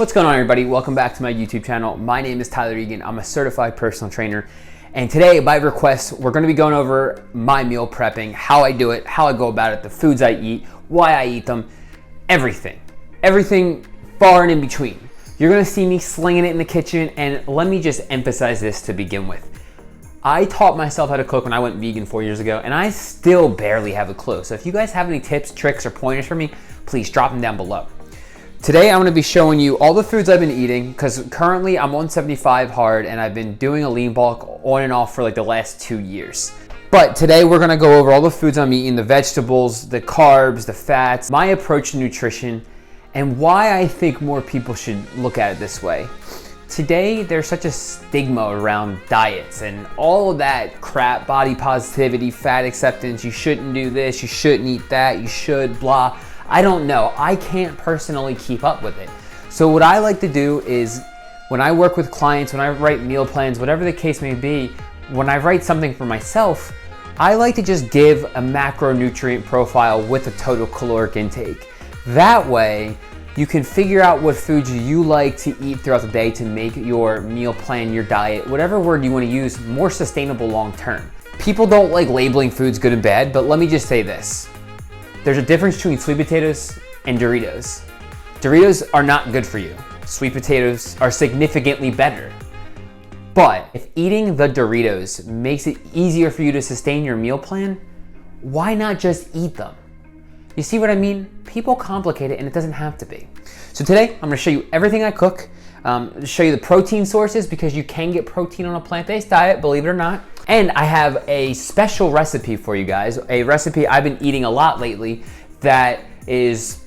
What's going on, everybody? Welcome back to my YouTube channel. My name is Tyler Egan. I'm a certified personal trainer. And today, by request, we're going to be going over my meal prepping, how I do it, how I go about it, the foods I eat, why I eat them, everything. Everything far and in between. You're going to see me slinging it in the kitchen, and let me just emphasize this to begin with. I taught myself how to cook when I went vegan 4 years ago, and I still barely have a clue. So if you guys have any tips, tricks, or pointers for me, please drop them down below. Today I'm going to be showing you all the foods I've been eating, because currently I'm 175 hard and I've been doing a lean bulk on and off for like the last 2 years. But today we're going to go over all the foods I'm eating, the vegetables, the carbs, the fats, my approach to nutrition, and why I think more people should look at it this way. Today there's such a stigma around diets and all of that crap, body positivity, fat acceptance, you shouldn't do this, you shouldn't eat that, you should blah. I don't know. I can't personally keep up with it. So what I like to do is when I work with clients, when I write meal plans, whatever the case may be, when I write something for myself, I like to just give a macronutrient profile with a total caloric intake. That way, you can figure out what foods you like to eat throughout the day to make your meal plan, your diet, whatever word you want to use, more sustainable long term. People don't like labeling foods good and bad, but let me just say this. There's a difference between sweet potatoes and Doritos. Doritos are not good for you. Sweet potatoes are significantly better. But if eating the Doritos makes it easier for you to sustain your meal plan, why not just eat them? You see what I mean? People complicate it and it doesn't have to be. So today, I'm gonna show you everything I cook, show you the protein sources because you can get protein on a plant-based diet, believe it or not. And I have a special recipe for you guys, a recipe I've been eating a lot lately that is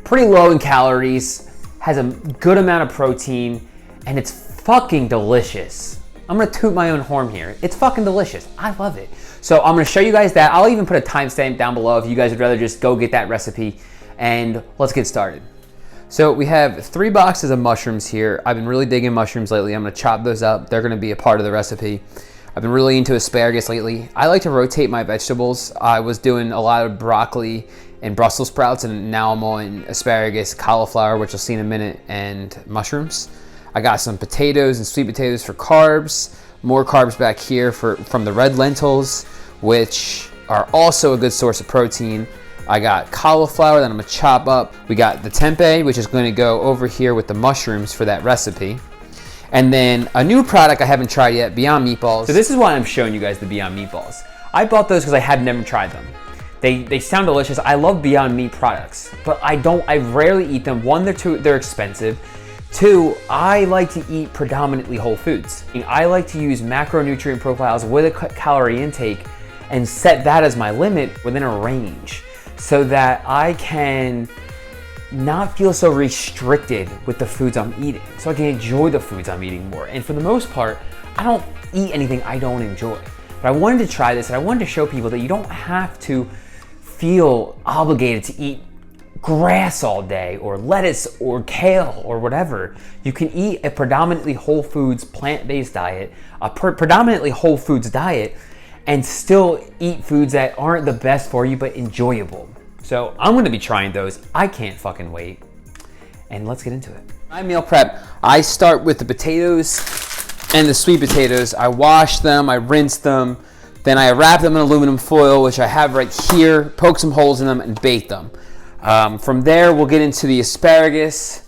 pretty low in calories, has a good amount of protein, and it's fucking delicious. I'm gonna toot my own horn here. It's fucking delicious. I love it. So I'm gonna show you guys that. I'll even put a timestamp down below if you guys would rather just go get that recipe, and let's get started. So we have 3 boxes of mushrooms here. I've been really digging mushrooms lately. I'm gonna chop those up. They're gonna be a part of the recipe. I've been really into asparagus lately. I like to rotate my vegetables. I was doing a lot of broccoli and Brussels sprouts, and now I'm on asparagus, cauliflower, which you'll see in a minute, and mushrooms. I got some potatoes and sweet potatoes for carbs. More carbs back here from the red lentils, which are also a good source of protein. I got cauliflower that I'm gonna chop up. We got the tempeh, which is gonna go over here with the mushrooms for that recipe. And then a new product I haven't tried yet, Beyond Meatballs. So this is why I'm showing you guys the Beyond Meatballs. I bought those because I had never tried them. They sound delicious. I love Beyond Meat products, but I rarely eat them. One, they're expensive. 2, I like to eat predominantly whole foods. I like to use macronutrient profiles with a calorie intake and set that as my limit within a range so that I can not feel so restricted with the foods I'm eating, so I can enjoy the foods I'm eating more. And for the most part, I don't eat anything I don't enjoy. But I wanted to try this, and I wanted to show people that you don't have to feel obligated to eat grass all day or lettuce or kale or whatever. You can eat a predominantly whole foods plant-based diet, a predominantly whole foods diet, and still eat foods that aren't the best for you but enjoyable. So I'm gonna be trying those. I can't fucking wait. And let's get into it. My meal prep, I start with the potatoes and the sweet potatoes. I wash them, I rinse them, then I wrap them in aluminum foil, which I have right here, poke some holes in them and bake them. From there, we'll get into the asparagus,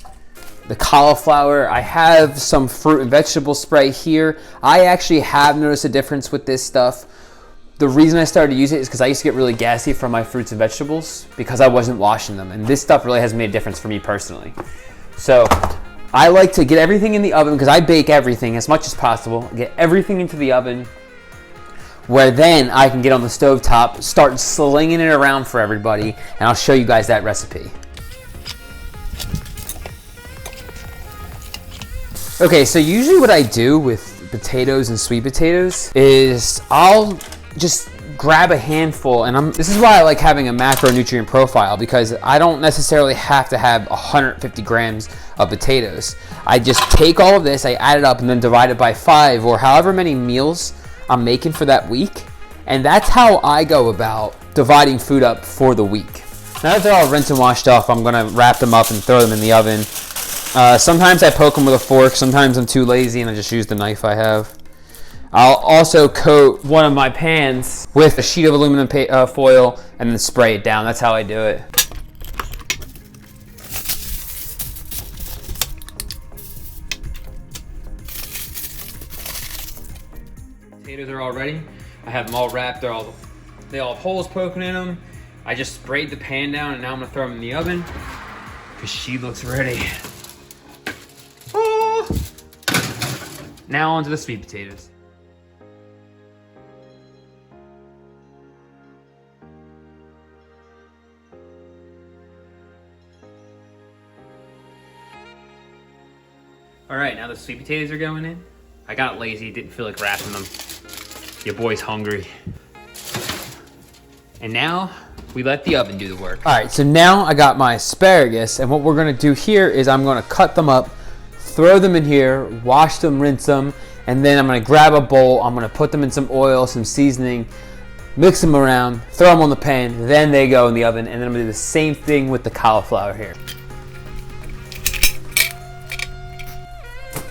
the cauliflower. I have some fruit and vegetable spray here. I actually have noticed a difference with this stuff. The reason I started to use it is because I used to get really gassy from my fruits and vegetables because I wasn't washing them. And this stuff really has made a difference for me personally. So I like to get everything in the oven because I bake everything as much as possible. Get everything into the oven where then I can get on the stovetop, start slinging it around for everybody, and I'll show you guys that recipe. Okay, so usually what I do with potatoes and sweet potatoes is I'll just grab a handful, and this is why I like having a macronutrient profile, because I don't necessarily have to have 150 grams of potatoes. I just take all of this, I add it up, and then divide it by 5 or however many meals I'm making for that week. And that's how I go about dividing food up for the week. Now that they're all rinsed and washed off, I'm gonna wrap them up and throw them in the oven Sometimes I poke them with a fork. Sometimes I'm too lazy and I just use the knife I have. I'll also coat one of my pans with a sheet of aluminum foil and then spray it down. That's how I do it. Potatoes are all ready. I have them all wrapped. They all have holes poking in them. I just sprayed the pan down and now I'm gonna throw them in the oven because she looks ready. Oh. Now onto the sweet potatoes. All right, now the sweet potatoes are going in. I got lazy, didn't feel like wrapping them. Your boy's hungry. And now we let the oven do the work. All right, so now I got my asparagus, and what we're gonna do here is I'm gonna cut them up, throw them in here, wash them, rinse them, and then I'm gonna grab a bowl, I'm gonna put them in some oil, some seasoning, mix them around, throw them on the pan, then they go in the oven, and then I'm gonna do the same thing with the cauliflower here.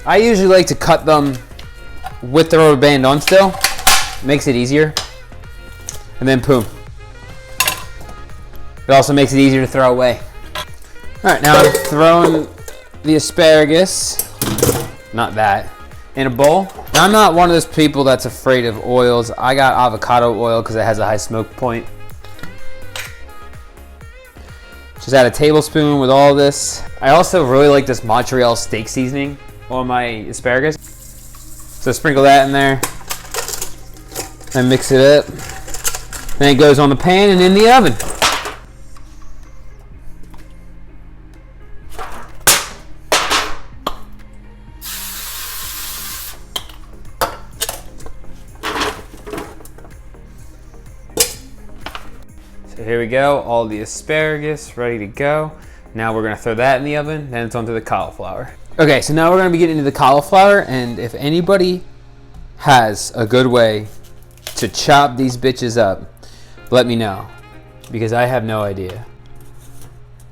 I usually like to cut them with the rubber band on still. Makes it easier. And then boom. It also makes it easier to throw away. All right, now I'm throwing the asparagus, not that, in a bowl. Now I'm not one of those people that's afraid of oils. I got avocado oil because it has a high smoke point. Just add a tablespoon with all this. I also really like this mozzarella steak seasoning on my asparagus. So sprinkle that in there and mix it up. Then it goes on the pan and in the oven. So here we go, all the asparagus ready to go. Now we're gonna throw that in the oven, then it's onto the cauliflower. Okay, so now we're gonna be getting into the cauliflower, and if anybody has a good way to chop these bitches up, let me know, because I have no idea.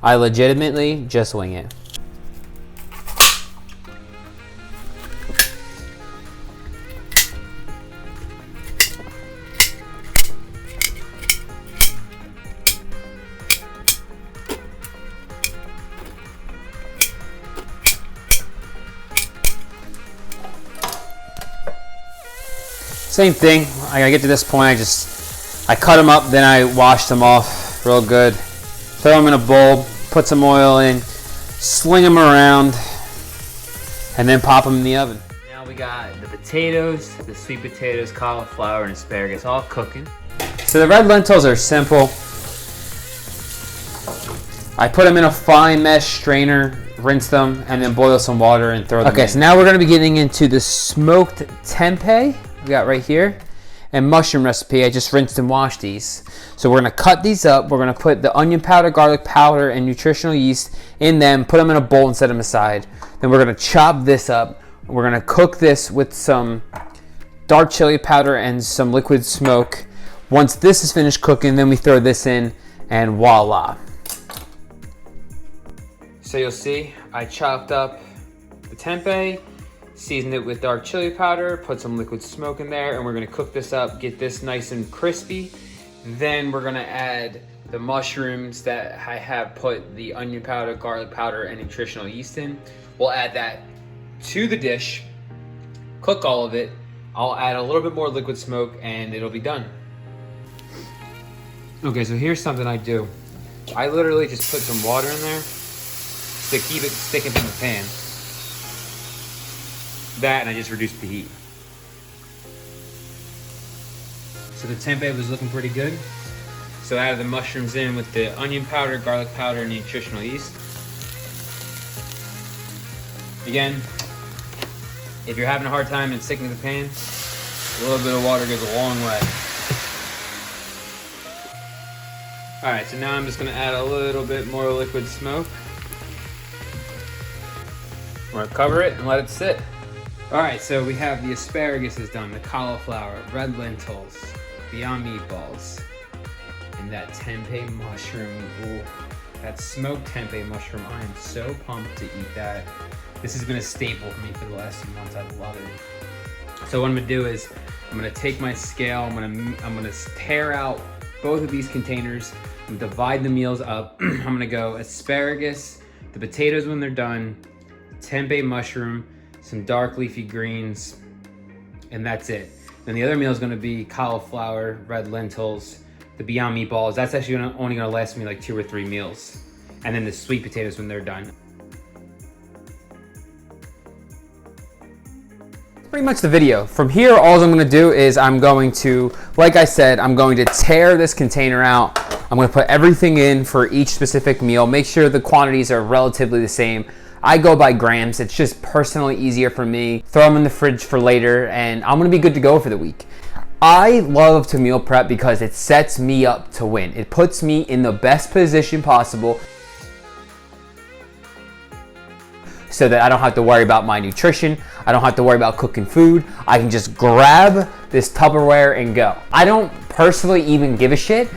I legitimately just wing it. Same thing, I get to this point, I cut them up, then I wash them off real good. Throw them in a bowl, put some oil in, sling them around, and then pop them in the oven. Now we got the potatoes, the sweet potatoes, cauliflower, and asparagus all cooking. So the red lentils are simple. I put them in a fine mesh strainer, rinse them, and then boil some water and throw them in. Okay, so now we're gonna be getting into the smoked tempeh we got right here, and mushroom recipe. I just rinsed and washed these. So we're gonna cut these up. We're gonna put the onion powder, garlic powder, and nutritional yeast in them, put them in a bowl and set them aside. Then we're gonna chop this up. We're gonna cook this with some dark chili powder and some liquid smoke. Once this is finished cooking, then we throw this in, and voila. So you'll see, I chopped up the tempeh, seasoned it with dark chili powder, put some liquid smoke in there, and we're gonna cook this up, get this nice and crispy. Then we're gonna add the mushrooms that I have put the onion powder, garlic powder, and nutritional yeast in. We'll add that to the dish, cook all of it. I'll add a little bit more liquid smoke and it'll be done. Okay, so here's something I do. I literally just put some water in there to keep it sticking in the pan. That, and I just reduced the heat. So the tempeh was looking pretty good. So I added the mushrooms in with the onion powder, garlic powder, and nutritional yeast. Again, if you're having a hard time and sticking to the pan, a little bit of water goes a long way. All right, so now I'm just gonna add a little bit more liquid smoke. We're gonna cover it and let it sit. All right, so we have the asparagus is done, the cauliflower, red lentils, Beyond Meatballs, and that tempeh mushroom. Ooh, that smoked tempeh mushroom. I am so pumped to eat that. This has been a staple for me for the last few months. I love it. So what I'm gonna do is I'm gonna take my scale. I'm gonna tear out both of these containers. I'm gonna divide the meals up. I'm gonna go asparagus, the potatoes when they're done, tempeh mushroom, some dark leafy greens, and that's it. Then the other meal is gonna be cauliflower, red lentils, the Beyond Meatballs. That's actually only gonna last me like 2 or 3 meals. And then the sweet potatoes when they're done. Pretty much the video. From here, all I'm gonna do is I'm going to, like I said, I'm going to tear this container out. I'm gonna put everything in for each specific meal. Make sure the quantities are relatively the same. I go by grams. It's just personally easier for me. Throw them in the fridge for later and I'm gonna be good to go for the week. I love to meal prep because it sets me up to win. It puts me in the best position possible so that I don't have to worry about my nutrition. I don't have to worry about cooking food. I can just grab this Tupperware and go. I don't personally even give a shit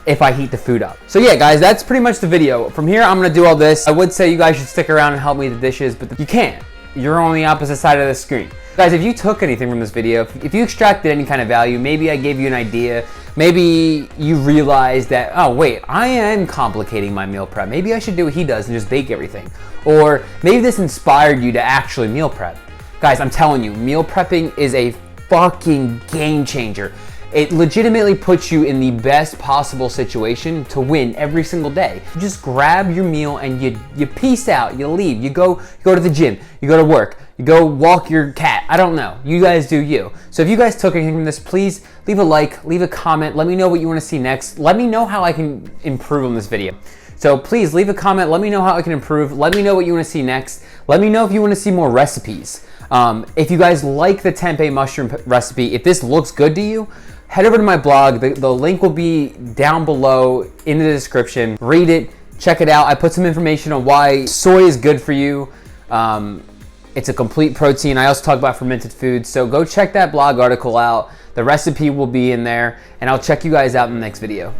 if I heat the food up. So yeah, guys, that's pretty much the video. From here, I'm gonna do all this. I would say you guys should stick around and help me with the dishes, but you can't. You're on the opposite side of the screen. Guys, if you took anything from this video, if you extracted any kind of value, maybe I gave you an idea, maybe you realized that, oh wait, I am complicating my meal prep. Maybe I should do what he does and just bake everything. Or maybe this inspired you to actually meal prep. Guys, I'm telling you, meal prepping is a fucking game changer. It legitimately puts you in the best possible situation to win every single day. You just grab your meal and you peace out, you leave, you go to the gym, you go to work, you go walk your cat. I don't know. You guys do you. So if you guys took anything from this, please leave a like, leave a comment, let me know what you want to see next. Let me know how I can improve on this video. So please leave a comment, let me know how I can improve, let me know what you want to see next. Let me know if you want to see more recipes. If you guys like the tempeh mushroom recipe, if this looks good to you, head over to my blog. The link will be down below in the description. Read it, check it out. I put some information on why soy is good for you. It's a complete protein. I also talk about fermented foods. So go check that blog article out. The recipe will be in there, and I'll check you guys out in the next video.